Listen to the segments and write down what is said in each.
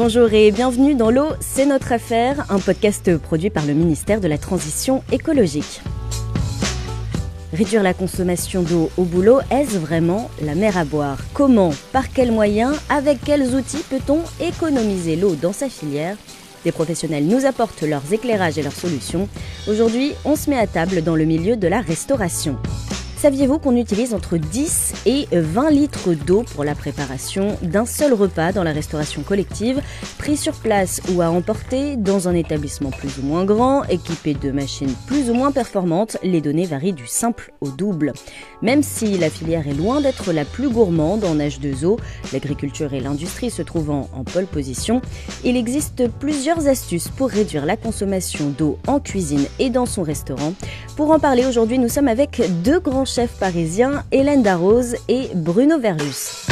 Bonjour et bienvenue dans l'eau, c'est notre affaire, un podcast produit par le ministère de la Transition écologique. Réduire la consommation d'eau au boulot, est-ce vraiment la mer à boire? Comment, par quels moyens, avec quels outils peut-on économiser l'eau dans sa filière? Des professionnels nous apportent leurs éclairages et leurs solutions. Aujourd'hui, on se met à table dans le milieu de la restauration. Saviez-vous qu'on utilise entre 10 et 20 litres d'eau pour la préparation d'un seul repas dans la restauration collective, pris sur place ou à emporter dans un établissement plus ou moins grand, équipé de machines plus ou moins performantes? Les données varient du simple au double. Même si la filière est loin d'être la plus gourmande en H2O, l'agriculture et l'industrie se trouvant en pole position, il existe plusieurs astuces pour réduire la consommation d'eau en cuisine et dans son restaurant. Pour en parler aujourd'hui, nous sommes avec deux grands chefs parisiens, Hélène Darroze et Bruno Verjus.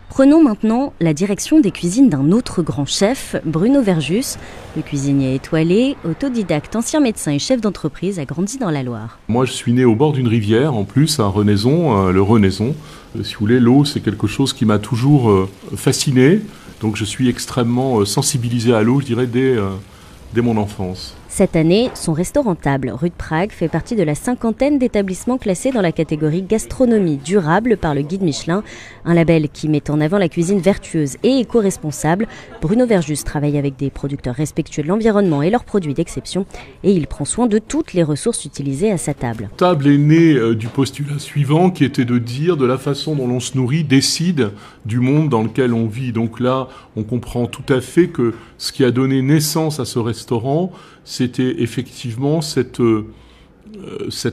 Prenons maintenant la direction des cuisines d'un autre grand chef, Bruno Verjus. Le cuisinier étoilé, autodidacte, ancien médecin et chef d'entreprise, a grandi dans la Loire. Moi, je suis né au bord d'une rivière, en plus, à Renaison, le Renaison. Si vous voulez, l'eau, c'est quelque chose qui m'a toujours fasciné. Donc, je suis extrêmement sensibilisé à l'eau, je dirais, dès mon enfance. Cette année, son restaurant Table, rue de Prague, fait partie de la cinquantaine d'établissements classés dans la catégorie gastronomie durable par le Guide Michelin, un label qui met en avant la cuisine vertueuse et éco-responsable. Bruno Verjus travaille avec des producteurs respectueux de l'environnement et leurs produits d'exception, et il prend soin de toutes les ressources utilisées à sa table. Table est née du postulat suivant, qui était de dire de la façon dont l'on se nourrit décide du monde dans lequel on vit. Donc là, on comprend tout à fait que ce qui a donné naissance à ce restaurant, c'était effectivement cette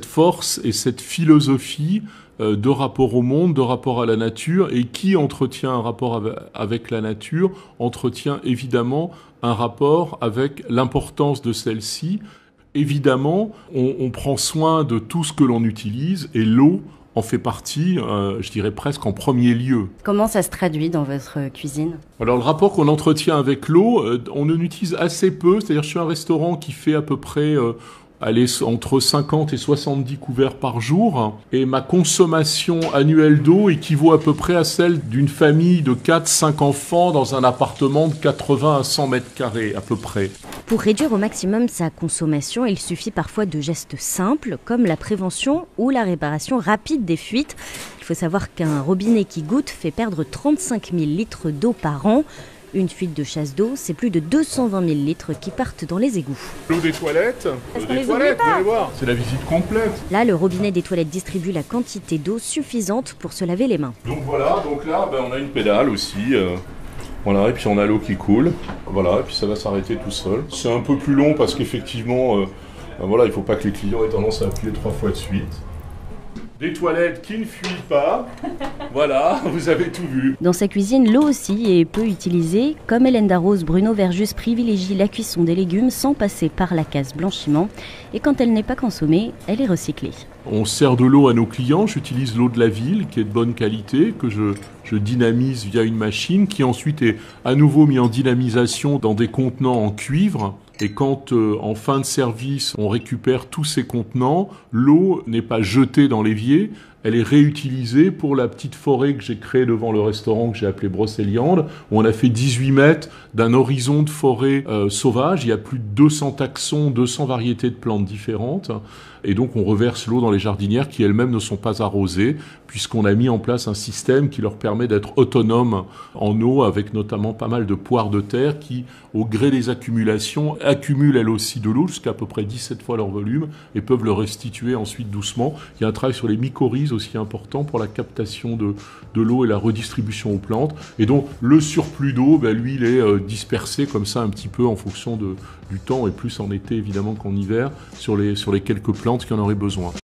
force et cette philosophie de rapport au monde, de rapport à la nature, et qui entretient un rapport avec la nature, entretient évidemment un rapport avec l'importance de celle-ci. Évidemment, on prend soin de tout ce que l'on utilise, et l'eau en fait partie, je dirais presque en premier lieu. Comment ça se traduit dans votre cuisine? Alors le rapport qu'on entretient avec l'eau, on en utilise assez peu. C'est-à-dire je suis un restaurant qui fait à peu près entre 50 et 70 couverts par jour. Et ma consommation annuelle d'eau équivaut à peu près à celle d'une famille de 4-5 enfants dans un appartement de 80 à 100 mètres carrés à peu près. Pour réduire au maximum sa consommation, il suffit parfois de gestes simples comme la prévention ou la réparation rapide des fuites. Il faut savoir qu'un robinet qui goutte fait perdre 35 000 litres d'eau par an. Une fuite de chasse d'eau, c'est plus de 220 000 litres qui partent dans les égouts. L'eau des toilettes, vous allez voir. C'est la visite complète. Là, le robinet des toilettes distribue la quantité d'eau suffisante pour se laver les mains. Donc voilà, donc là, on a une pédale aussi. Voilà, et puis on a l'eau qui coule. Voilà, et puis ça va s'arrêter tout seul. C'est un peu plus long parce qu'effectivement, voilà, il ne faut pas que les clients aient tendance à appuyer 3 fois de suite. Des toilettes qui ne fuient pas. Voilà, vous avez tout vu. Dans sa cuisine, l'eau aussi est peu utilisée. Comme Hélène Darroze, Bruno Verjus privilégie la cuisson des légumes sans passer par la case blanchiment. Et quand elle n'est pas consommée, elle est recyclée. On sert de l'eau à nos clients. J'utilise l'eau de la ville qui est de bonne qualité, que je dynamise via une machine qui ensuite est à nouveau mis en dynamisation dans des contenants en cuivre. Et quand, en fin de service, on récupère tous ces contenants, l'eau n'est pas jetée dans l'évier, elle est réutilisée pour la petite forêt que j'ai créée devant le restaurant que j'ai appelé Brocéliande, où on a fait 18 mètres d'un horizon de forêt sauvage. Il y a plus de 200 taxons, 200 variétés de plantes différentes. Et donc on reverse l'eau dans les jardinières qui elles-mêmes ne sont pas arrosées, puisqu'on a mis en place un système qui leur permet d'être autonomes en eau, avec notamment pas mal de poires de terre qui, au gré des accumulations, accumulent elles aussi de l'eau jusqu'à peu près 17 fois leur volume et peuvent le restituer ensuite doucement. Il y a un travail sur les mycorhizes aussi important pour la captation de l'eau et la redistribution aux plantes. Et donc le surplus d'eau, lui, il est dispersé comme ça un petit peu en fonction du temps, et plus en été évidemment qu'en hiver, sur les quelques plantes qui en auraient besoin.